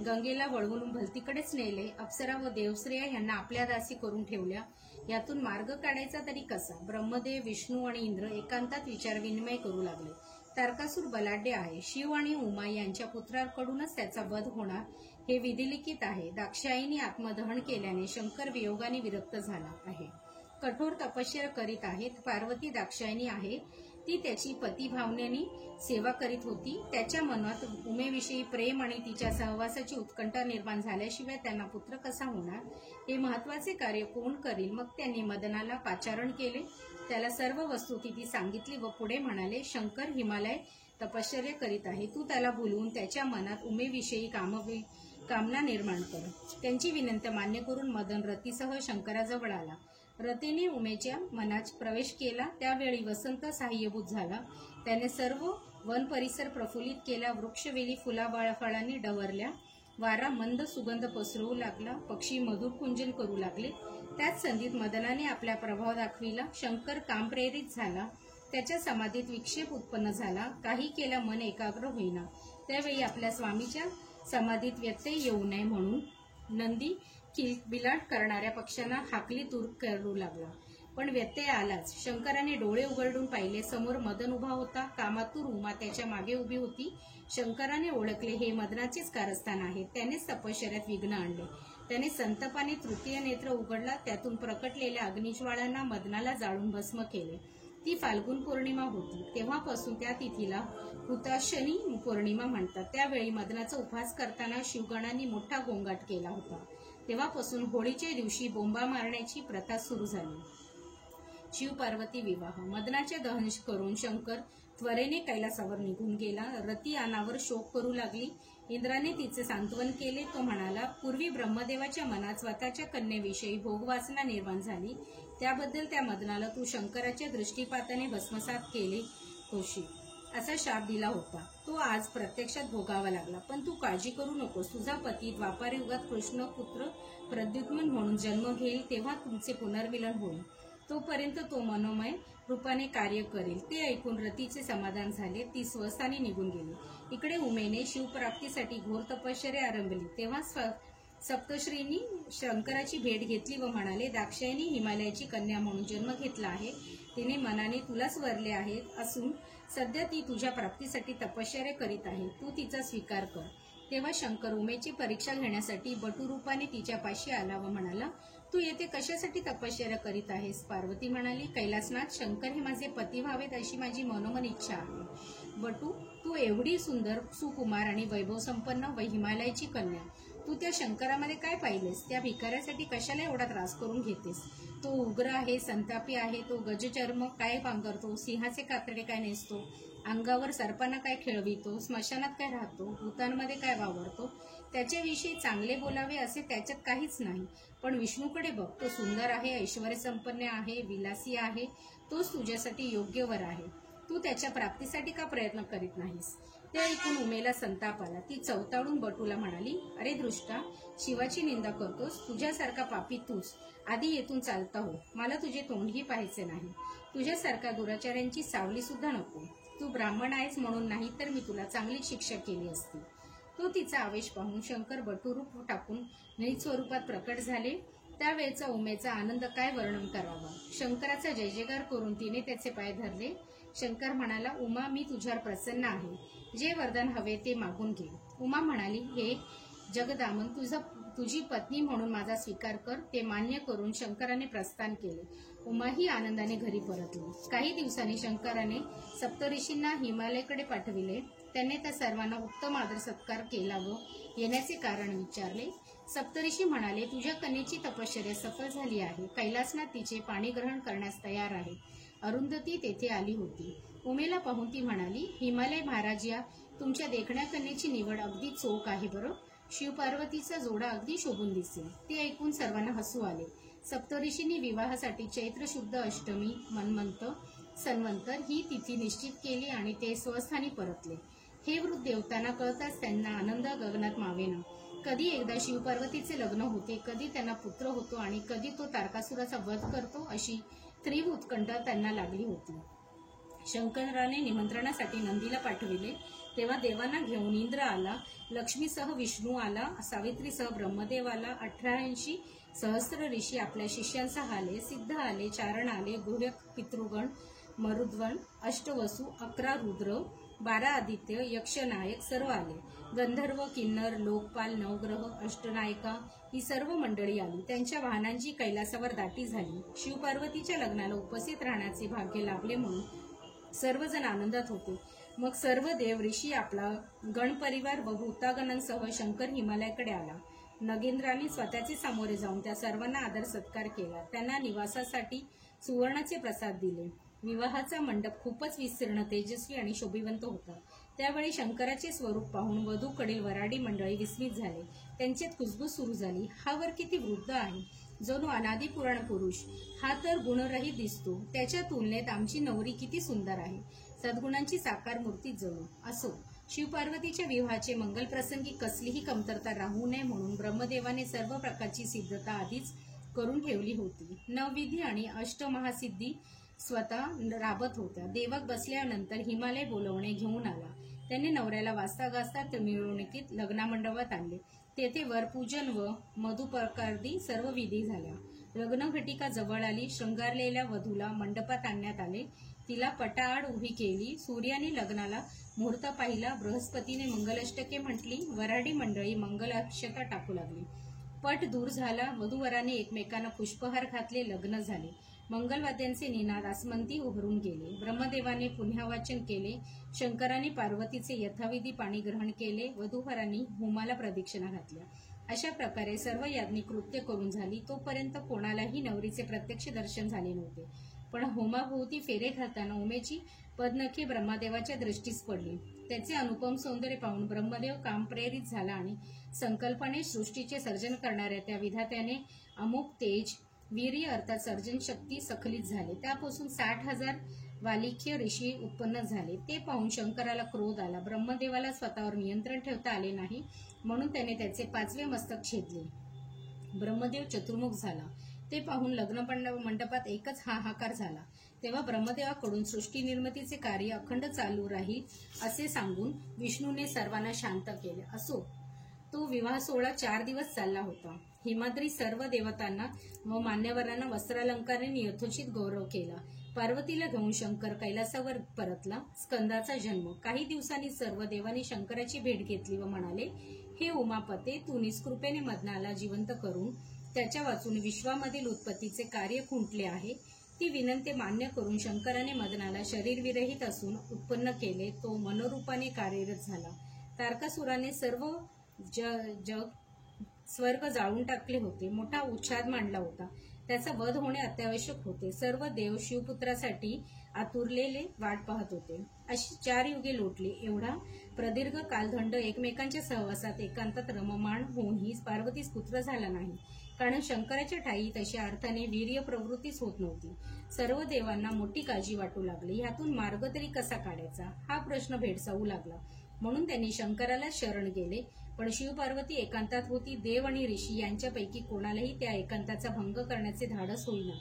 गंगेला वळवून भलतीकडेच नेले. अप्सरा व देवश्रेया यांना आपल्या दासी करून ठेवल्या. यातून मार्ग काढायचा तरी कसा? ब्रह्मदेव, विष्णू आणि इंद्र एकांतात विचारविनिमय करू लागले. तारकासूर बलाढ्य आहे. शिव आणि उमा यांच्या पुत्रांकडूनच त्याचा वध होणार हे विधिलिखित आहे. दाक्षायणी आत्मदहन केल्याने शंकर वियोगाने विरक्त झाला आहे. कठोर तपश्चर्या करीत आहेत. पार्वती दाक्षायणी आहे. ती त्याची पतिभावनेने सेवा करीत होती. त्याच्या मनात उमेविषयी प्रेम आणि तिच्या सहवासाची उत्कंठा निर्माण झाल्याशिवाय त्यांना पुत्र कसा होणार? हे महत्वाचे कार्य कोण करील? मग त्यांनी मदनाला पाचारण केले. त्याला सर्व वस्तुस्थिती सांगितली व पुढे म्हणाले, शंकर हिमालय तपश्चर्या करीत आहे. तू त्याला बोलवून त्याच्या मनात उमेविषयी कामना निर्माण कर. त्यांची विनंती मान्य करून मदन रतीसह शंकराजवळ आला. रतीने उमेच्या मनात प्रवेश केला. त्यावेळी वसंत सहाय्यभूत झाला. त्याने सर्व वन परिसर प्रफुल्लित केला. वृक्षवेली फुलाफळांनी डवरल्या. वारा मंद सुगंध पसरवू लागला. पक्षी मधुर कुंजन करू लागले. त्याच संधीत मदनाने आपला प्रभाव दाखविला. शंकर कामप्रेरित झाला. त्याच्या समाधीत विक्षेप उत्पन्न झाला. काही केला मन एकाग्र होईना. त्यावेळी आपल्या स्वामीच्या समाधीत व्यत्यय येऊ नये म्हणून नंदी किलबिलाट करणाऱ्या पक्ष्यांना हाकली दूर करू लागला. पण व्यत्यय आलाच. शंकराने डोळे उघडून पाहिले. समोर मदन उभा होता. कामातूर उमा त्याच्या मागे उभी होती. शंकराने ओळखले हे मदनाचेच कारस्थान आहे. त्यानेच तपश्चर्यात विघ्न आणले. त्याने संतापाने तृतीय नेत्र उघडला. त्यातून प्रकटलेल्या अग्निज्वाळांना मदनाला जाळून भस्म केले. ती फाल्गुन पौर्णिमा होती. तेव्हापासून त्या तिथीला हुताशनी पौर्णिमा म्हणतात. त्यावेळी मदनाचा उपहास करताना शिवगणांनी मोठा गोंगाट केला होता. तेव्हापासून होळीच्या दिवशी बोंबा मारण्याची प्रथा सुरू झाली. शिव पार्वती विवाह. मदनाचे दहन करून शंकर त्वरेने कैलासावर निघून गेला. रती अनावर शोक करू लागली. इंद्राने तिचे सांत्वन केले. तो म्हणाला, पूर्वी ब्रह्मदेवाच्या मनात स्वतःच्या कन्येविषयी भोगवासना निर्माण झाली, त्याबद्दल त्या मदनाला तू शंकराच्या दृष्टीपाताने भस्मसात केले होशील असा शाप दिला होता. तो आज प्रत्यक्षात भोगावा लागला. पण तू काळजी करू नकोस. तुझा पती द्वापार युगात कृष्ण पुत्र प्रद्युम्न म्हणून जन्म घेईल, तेव्हा तुमचे पुनर्मिलन होईल. तोपर्यंत तो मनोमय रूपाने कार्य करेल. ते ऐकून रतीचे समाधान झाले. ती स्वस्थानी निघून गेली. इकडे उमेने शिवप्राप्तीसाठी घोर तपश्चर्या आरंभली. तेव्हा सप्तश्रींनी शंकराची भेट घेतली व म्हणाले, दाक्षायणी हिमालयाची कन्या म्हणून जन्म घेतला आहे. तिने मनाने तुलाच वरले आहे असून सध्या ती तुझ्या प्राप्तीसाठी तपश्चर्या करीत आहे. तू तिचा स्वीकार कर. तेव्हा शंकर उमेची परीक्षा घेण्यासाठी बटुरूपाने तिच्या पाशी आला व म्हणाला, तू येथे कशासाठी तपश्चर्या करीत आहेस? पार्वती म्हणाली, कैलासनाथ शंकर हे माझे पती व्हावेत अशी माझी मनोमन इच्छा आहे. बटू, तू एवढी सुंदर, सुकुमार आणि वैभव संपन्न व हिमालयाची कन्या, तू त्या शंकरामध्ये काय पाहिलेस? त्या भिकाऱ्यासाठी कशाला एवढा त्रास करून घेतेस? तो उग्र आहे, संतापी आहे. तो गजचर्म काय पांघरतो, सिंहाचे कातडे काय नेसतो, अंगावर सर्पांना काय खेळवितो, स्मशानात काय राहतो, भूतांमध्ये काय वावरतो. त्याच्याविषयी चांगले बोलावे असे त्याच्यात काहीच नाही. पण विष्णूकडे बघ, तो सुंदर आहे, ऐश्वर्य संपन्न आहे, विलासी आहे. तोच तुझ्यासाठी योग्य वर आहे. तू त्याच्या प्राप्तीसाठी का प्रयत्न करीत नाहीस? ते ऐकून उमेला संताप आला. ती चवताळून बटूला म्हणाली, अरे दृष्टा, शिवाची निंदा करतोस? तुझ्यासारखा पापी तूच. आधी येथून चालता हो. मला तुझे तोंडही पाहायचे नाही. तुझ्यासारख्या दुराचार्यांची सावली सुद्धा नको. तू ब्राह्मण आहेस म्हणून नाही तर मी तुला चांगली शिक्षा केली असती. तो तिचा आवेश पाहून शंकर बटुरूप टाकून निज स्वरूपात प्रकट झाले. त्यावेळचा उमेचा आनंद काय वर्णन करावा. शंकराचा जय जयकार करून तिने त्याचे पाय धरले. शंकर म्हणाला, उमा, मी तुझ्यावर प्रसन्न आहे. जे वरदान हवे ते मागून घे. उमा म्हणाली, हे जगदामन, तुझी पत्नी म्हणून माझा स्वीकार कर. ते मान्य करून शंकराने प्रस्थान केले. उमाही आनंदाने घरी परतली. काही दिवसांनी शंकराने सप्तऋषींना हिमालयाकडे पाठविले. त्यांनी त्या सर्वांना उत्तम आदर सत्कार केला व येण्याचे कारण विचारले. सप्तऋषी म्हणाले, तुझ्या कन्येची तपश्चर्या सफल झाली आहे. कैलासनाथ तिचे पाणी ग्रहण करण्यास तयार आहे. अरुंधती तेथे आली होती. उमेला पाहून ती म्हणाली, हिमालय महाराज, या तुमच्या देखण्या कन्येची निवड अगदी चोख आहे बरं. शिवपार्वतीचा जोडा अगदी शोभून दिसेल. ते ऐकून सर्वांना हसू आले. सप्तऋषींनी विवाहासाठी चैत्र शुद्ध अष्टमी मन्वंत सन्वंतर ही तिथी निश्चित केली आणि ते स्वस्थानी परतले. हे वृद्ध देवतांना कळताच त्यांना आनंद गगनात मावेना. कधी एकदा शिवपार्वतीचे लग्न होते, कधी त्यांना पुत्र होतो आणि कधी तो तारकासुराचा वध करतो, अशी तीव्र उत्कंठा त्यांना लागली होती. शंकराने निमंत्रणासाठी नंदीला पाठविले. तेव्हा देवांना घेऊन इंद्र आला, लक्ष्मीसह विष्णू आला, सावित्रीसह ब्रह्मदेव आला, 88 सहस्त्र ऋषी आपल्या शिष्यांसह आले, सिद्ध आले, चारण आले, गृह पितृगण, मरुद्वन, अष्टवसु, 11 रुद्र, 12 आदित्य, यक्षनायक सर्व आले. गंधर्व, किन्नर, लोकपाल, नवग्रह, अष्टनायिका ही सर्व मंडळी आली. त्यांच्या वाहनांची कैलासावर दाटी झाली. शिवपार्वतीच्या लग्नाला उपस्थित राहण्याचे भाग्य लाभले म्हणून सर्वजण आनंदात होते. मग सर्व देव ऋषी आपला गणपरिवार व भूतागणांसह शंकर हिमालयाकडे आला. नगेंद्राने स्वतःचे सामोरे जाऊन त्या सर्वांना आदर सत्कार केला. त्यांना निवासासाठी सुवर्णाचे प्रसाद दिले. विवाहाचा मंडप खूपच विस्तीर्ण, तेजस्वी आणि शोभिवंत होता. त्यावेळी शंकराचे स्वरूप पाहून वधूकडील वराडी मंडळी विस्मित झाले. त्यांच्यात कुजबूज सुरू झाली. हा वर किती वृद्ध आहे, जणू अनादी पुराण पुरुष. हा तर गुणरहित दिसतो. त्याच्या तुलनेत आमची नवरी किती सुंदर आहे, सद्गुणांची साकार मूर्ती जणू. असो, शिवपार्वतीच्या विवाहाचे मंगलप्रसंगी कसलीही कमतरता राहू नये म्हणून ब्रह्मदेवाने सर्व प्रकारची सिद्धता आधीच करून ठेवली होती. नवविधी आणि अष्टमहासिद्धी स्वतः राबत होत्या. देवक बसल्यानंतर हिमालय बोलवणे घेऊन आला. त्याने नवऱ्याला वाजता गाजता मिरवणुकीत लग्नामंडपात आणले. तेथे वरपूजन व मधुपर्कादी सर्व विधी झाल्या. लग्नघटिका जवळ आली. शृंगारलेल्या वधूला मंडपात आणण्यात आले. तिला पटाआड उभी केली. सूर्याने लग्नाला मुहूर्त पाहिला. बृहस्पतीने मंगलाष्टके म्हटली. वराडी मंडळी मंगल अक्षता टाकू लागली. पट दूर झाला. वधूवराने एकमेकांना पुष्पहार घातले. लग्न झाले. मंगलवाद्यांचे निनाद आसमंती उभरून गेले. ब्रह्मदेवाने पुण्यावाचन केले. शंकराने पार्वतीचे यथाविधी पाणी ग्रहण केले. वधूवरांनी होमाला प्रदक्षिणा घातल्या. अशा प्रकारे सर्व याज्ञिक कृत्य करून झाली. तोपर्यंत कोणालाही नवरीचे प्रत्यक्ष दर्शन झाले नव्हते. पण होमाभोवती फेरे घालताना उमेची पदनखे ब्रह्मदेवाच्या दृष्टीस पडली. त्याचे अनुपम सौंदर्य पाहून ब्रह्मदेव काम प्रेरित झाला आणि संकल्पने सृष्टीचे सर्जन करणाऱ्या त्या विधात्याने अमुक तेज वीर्य अर्थात सर्जन शक्ती सखलित झाले. त्यापासून 60,000 वालिख्य ऋषी उत्पन्न झाले. ते पाहून शंकराला क्रोध आला. ब्रह्मदेवाला स्वतःवर नियंत्रण ठेवता आले नाही म्हणून त्याने त्याचे 5वे मस्तक छेदले. ब्रह्मदेव चतुर्मुख झाला. ते पाहून लग्न मंडपात एकच हाहाकार झाला. तेव्हा ब्रह्मदेवाकडून सृष्टी निर्मितीचे कार्य अखंड चालू राहील असे सांगून विष्णूने सर्वांना शांत केले. असो, तो विवाह सोहळा 4 दिवस चालला होता. हिमाद्री सर्व देवतांना व मान्यवरांना वस्त्रालंकाराने यथोचित गौरव केला. पार्वतीला घेऊन शंकर कैलासावर परतला. स्कंदाचा जन्म. काही दिवसांनी सर्व देवांनी शंकराची भेट घेतली व म्हणाले, हे उमापते, तू निष्कृपेने मदनाला जिवंत करून त्याच्या वाचून विश्वामधील उत्पत्तीचे कार्य खुंटले आहे. ती विनंती मान्य करून शंकराने मदनाला शरीरविरहित असून उत्पन्न केले. तो मनोरूपाने कार्यरत झाला. तारकासुराने सर्व जग स्वर्ग जाळून टाकले होते. मोठा उच्छाद मांडला होता. त्याचा वध होणे अत्यावश्यक होते. सर्व देव शिवपुत्रासाठी आतुरलेले वाट पाहत होते. अशी 4 युगे लोटली. एवढा प्रदीर्घ कालखंड एकमेकांच्या सहवासात एकांतात रममाण होऊनही पार्वतीस पुत्र झाला नाही. कारण शंकराच्या ठाई तशा अर्थाने वीर्य प्रवृत्तीच होत नव्हती. सर्व देवांना मोठी काळजी वाटू लागली. ह्यातून मार्ग तरी कसा काढायचा हा प्रश्न भेडसावू लागला. म्हणून त्यांनी शंकराला शरण गेले. पण शिवपार्वती एकांतात होती. देव आणि ऋषी यांच्यापैकी कोणालाही त्या एकांताचा भंग करण्याचे धाडस होईना.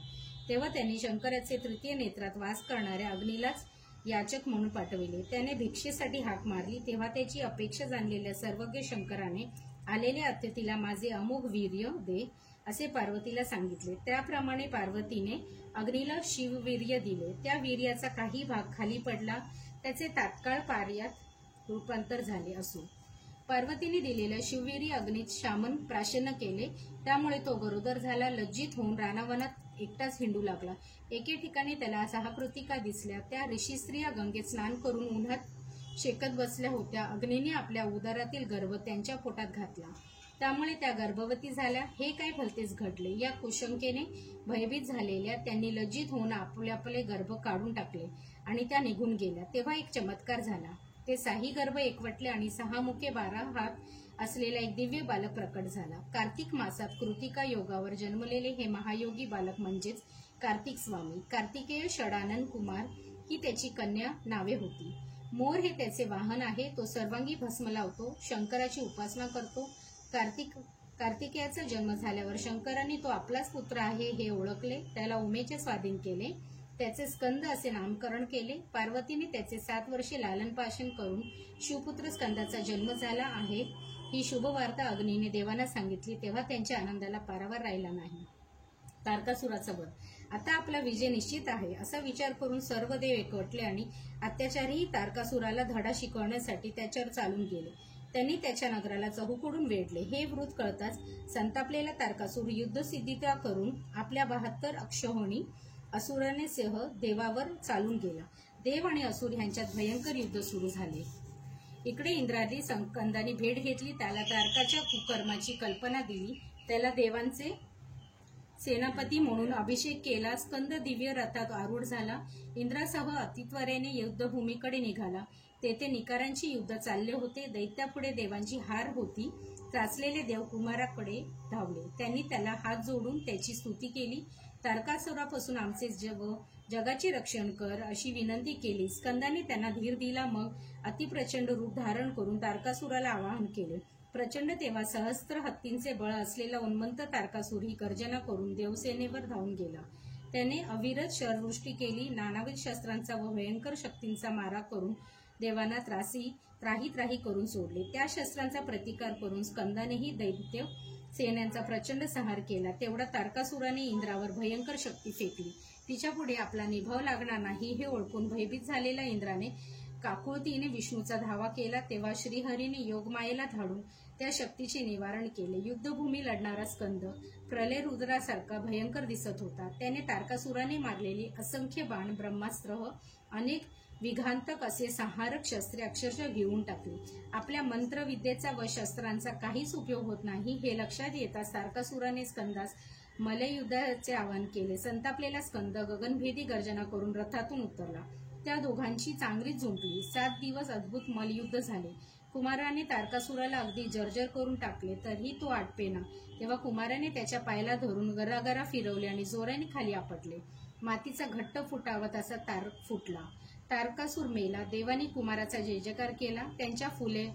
तेव्हा त्यांनी शंकराचे तृतीय नेत्रात वास करणाऱ्या अग्नीलाच याचक म्हणून पाठविले. त्याने भिक्षेसाठी हाक मारली. तेव्हा त्याची अपेक्षा जाणलेल्या सर्वज्ञ शंकराने आलेल्या अतिथीला माझे अमोघ वीर्य दे असे पार्वतीला सांगितले. त्याप्रमाणे पार्वतीने अग्नीला शिववीर्य दिले. त्या वीर्याचा काही भाग खाली पडला. त्याचे तात्काळ पार्यात रूपांतर झाले. असो, पार्वतीने दिलेलं शिववीर्य अग्नीत शामन प्राशन्न केले. त्यामुळे तो गरोदर झाला. लज्जित होऊन रानावनात एकटाच हिंडू लागला. एके ठिकाणी त्याला 6 कृतिका दिसल्या. त्या ऋषी स्त्रिया गंगेत स्नान करून उन्हात शेकत बसल्या होत्या. अग्नीने आपल्या उदरातील गर्भ त्यांच्या पोटात घातला. त्यामुळे त्या गर्भवती झाल्या. हे काय भलतेच घडले. या कुशंकेने भयभीत झालेल्या त्यांनी लज्जित होऊन आपले गर्भ काढून टाकले आणि त्या निघून गेल्या. तेव्हा एक चमत्कार झाला. ते 6 गर्भ एकवटले आणि 6 मुखे 12 हात असलेला एक दिव्य बालक प्रकट झाला. कार्तिक मासात कृतिका योगावर जन्मलेले हे महायोगी बालक म्हणजेच कार्तिक स्वामी. कार्तिकेय षडानन कुमार ही त्याची कन्या नावे होती. मोर हे त्याचे वाहन आहे. तो सर्वांगी भस्म लावतो. शंकराची उपासना करतो. कार्तिकेयाचा जन्म झाल्यावर शंकरांनी तो आपलाच पुत्र आहे हे ओळखले. त्याला उमेचे स्वाधीन केले. त्याचे स्कंद असे नामकरण केले. पार्वतीने त्याचे 7 वर्षे लालन पालन करून शिवपुत्र स्कंदाचा जन्म झाला आहे ही शुभवार्ता अग्नीने देवांना सांगितली. तेव्हा त्यांच्या आनंदाला पारावार राहिला नाही. तारकासुराचा वध. आता आपला विजय निश्चित आहे असा विचार करून सर्व देव एकवटले आणि अत्याचारीही तारकासुराला धडा शिकवण्यासाठी त्याच्यावर चालून गेले. त्यांनी त्याच्या नगराला चहूकडून वेढले. हे वृत्त कळताच संतापलेला तारकासुर युद्धसिद्धीता करून आपल्या 72 अक्षौहिणी असुराने सह देवावर चालून गेला. देव आणि असुर यांच्यात भयंकर युद्ध सुरू झाले. इकडे इंद्राने स्कंदाने भेट घेतली. त्याला तारकाच्या कुकर्माची कल्पना दिली. त्याला देवांचे सेनापती म्हणून अभिषेक केला. स्कंद दिव्य रथात आरूढ झाला. इंद्रासह अतित्वरेने युद्धभूमीकडे निघाला. तेथे निकारांची युद्ध चालले होते. दैत्यापुढे देवांची हार होती. त्रासलेले देव कुमाराकडे धावले. त्यांनी त्याला हात जोडून त्याची स्तुती केली. तारकासुरापासून आमचे जगाचे रक्षण कर अशी विनंती केली. स्कंदाने त्यांना धीर दिला. मग अतिप्रचंड रूप धारण करून तारकासुराला आवाहन केले. प्रचंड तेव्हा सहस्त्र हत्तींचे बळ असलेला उन्मंत तारकासुर ही गर्जना करून देवसेनेवर धावून गेला. त्याने अविरत शरवृष्टी केली. नानाविध शस्त्रांचा व भयंकर शक्तींचा मारा करून देवांना त्राही करून सोडले. त्या शस्त्रांचा प्रतिकार करून स्कंदानेही दैत्य सेनांचा प्रचंड संहार केला. तेवढा तारकासुराने इंद्रावर भयंकर शक्ती फेकली. तिच्यापुढे आपला निभाव लागणार नाही हे ओळखून भयभीत झालेल्या इंद्राने काकुळतीने विष्णूचा धावा केला. तेव्हा श्रीहरीने योगमायेला धाडून त्या शक्तीचे निवारण केले. युद्धभूमी लढणारा स्कंद प्रलय रुद्रासारखा भयंकर दिसत होता. त्याने तारकासुराने मारलेली असंख्य बाण, ब्रह्मास्त्र, अनेक विघांतक असे संहारक शस्त्रे अक्षरशः घेऊन टाकली. आपल्या मंत्रविद्येचा व शस्त्रांचा काहीच उपयोग होत नाही हे लक्षात येताच तारकासुराने स्कंदास मल्लयुद्धाचे आवाहन केले. संतापलेला स्कंद गगनभेदी गर्जना करून रथातून उतरला. त्या दोघांची चांगलीच झुंपली. 7 दिवस अद्भुत मल्लयुद्ध झाले. कुमाराने तारकासुराला अगदी जर्जर करून टाकले, तरीही तो आटपेना. तेव्हा कुमाराने त्याच्या पायाला धरून गरागरा फिरवले आणि जोराने खाली आपटले. मातीचा घट्ट फुटावा तसा तारक फुटला. तारकासूर मेला. देवानी कुमाराचा जय जयकार केला. त्यांच्या फुले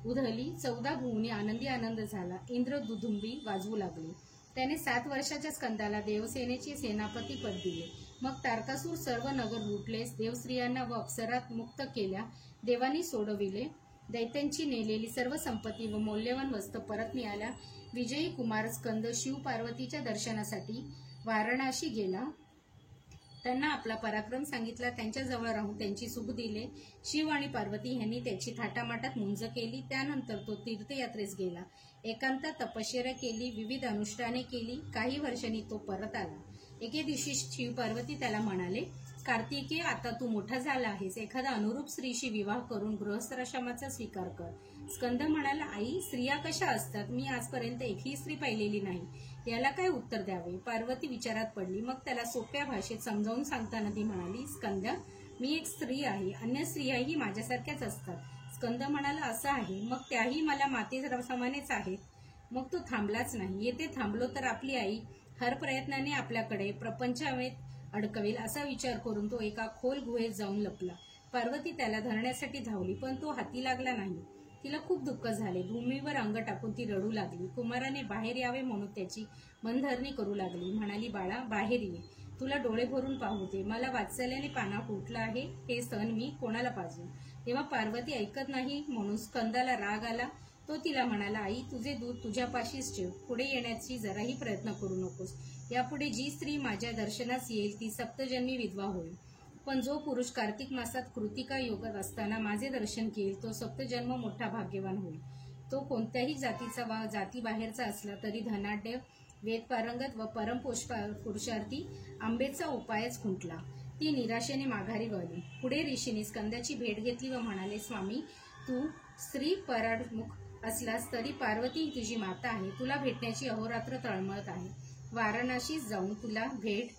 उधळली. 14 भुवनी आनंदी आनंद झाला. इंद्र दुधुंबी वाजवू लागले. त्याने 7 वर्षाच्या स्कंदाला देवसेनेचे सेनापती पद दिले. मग तारकासूर सर्व नगर लुटले. देवस्त्रियांना व अप्सरात मुक्त केल्या. देवानी सोडविले. दैत्यांची नेलेली सर्व संपत्ती व मौल्यवान वस्तू परत मिळाल्या. विजयी कुमार स्कंद शिव पार्वतीच्या दर्शनासाठी वाराणसी गेला. त्यांना आपला पराक्रम सांगितला. त्यांच्याजवळ राहून त्यांची सुख दिले. शिव आणि पार्वती यांनी त्याची थाटामाटात मुंज केली. त्यानंतर तो तीर्थयात्रेस गेला. एकांतात तपश्चर्या केली. विविध अनुष्ठाने केली. काही वर्षांनी तो परत आला. एके दिवशी शिव पार्वती त्याला म्हणाले, कार्तिकेय, आता तू मोठा झाला आहेस. एखादा अनुरूप स्त्रीशी विवाह करून गृहस्थाश्रमाचा स्वीकार कर. स्कंद म्हणाला, आई, स्त्रिया कशा असतात? मी आजपर्यंत एकही स्त्री पाहिलेली नाही. याला काय उत्तर द्यावे? पार्वती विचारात पडली. मग त्याला सोप्या भाषेत समजावून सांगताना ती म्हणाली, स्कंद, मी एक स्त्री आहे. अन्य स्त्रियाही माझ्यासारख्याच असतात. स्कंद म्हणाला, असं आहे? मग त्याही मला मातेसमानेच आहेत. मग तो थांबलाच नाही. येथे थांबलो तर आपली आई हर प्रयत्नाने आपल्याकडे प्रपंचावेत अडकवेल असा विचार करून तो एका खोल गुहेत जाऊन लपला. पार्वती त्याला धरण्यासाठी धावली, पण तो हाती लागला नाही. तिला खूप दुःख झाले. भूमीवर अंग टाकून ती रडू लागली. कुमाराने बाहेर यावे म्हणून त्याची मनधरणी करू लागली. म्हणाली, बाळा, बाहेर ये. तुला डोळे भरून पाहू दे. मला वात्सल्याने पाना फुटला आहे. हे सण मी कोणाला पाजू? तेव्हा पार्वती ऐकत नाही म्हणून स्कंदाला राग आला. तो तिला म्हणाला, आई, तुझे दूध तुझ्यापाशीच ठेव. पुढे येण्याची जराही प्रयत्न करू नकोस. यापुढे जी स्त्री माझ्या दर्शनास येईल ती सप्तजन्मी विधवा होईल. पण जो पुरुष कार्तिक मासात कृतिका योगात असताना माझे दर्शन घेईल तो सप्तजन्म मोठा भाग्यवान होईल. तो कोणत्याही जातीचा वा जातीबाहेरचा असला तरी धनाढ्य, वेदपारंगत व पुरुषार्थी आंबेचा उपायच खुंटला. ती निराशेने माघारी वळली. पुढे ऋषीने स्कंदाची भेट घेतली व म्हणाले, स्वामी, तू स्त्री पराडमुख असलास तरी पार्वती ही तुझी माता आहे. तुला भेटण्याची अहोरात्र तळमळत आहे. वाराणसीस जाऊन तुला भेट.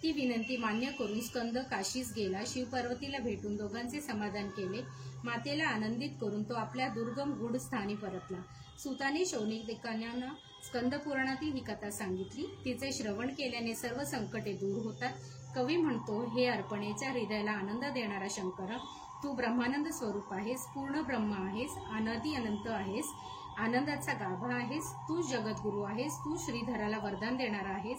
ती विनंती मान्य करून स्कंद काशीस गेला. शिवपार्वतीला भेटून दोघांचे समाधान केले. मातेला आनंदित करून तो आपल्या दुर्गम गूढ स्थानी परतला. सुताने शौनकादिकांना स्कंद पुराणातील ही कथा सांगितली. तिचे श्रवण केल्याने सर्व संकटे दूर होतात. कवी म्हणतो, हे अर्पणेच्या हृदयाला आनंद देणारा शंकर, तू ब्रह्मानंद स्वरूप आहेस. पूर्ण ब्रह्म आहेस. अनादी अनंत आहेस. आनंदाचा गाभा आहेस. तू जगद्गुरु आहेस. तू श्रीधराला वरदान देणारा आहेस.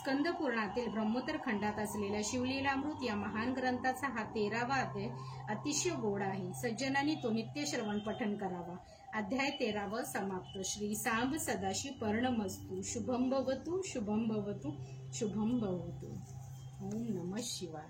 स्कंद पुराणातील ब्रह्मोत्तर खंडात असलेल्या शिवलीलामृत या महान ग्रंथाचा हा 13वा अध्याय अतिशय गोड आहे. सज्जनांनी तो नित्य श्रवण पठण करावा. अध्याय 13 समाप्त. श्री सांब सदाशिव पर्णमस्तु. शुभम भवतु, शुभम भवतु, शुभम भवतु. ओम नमः शिवाय.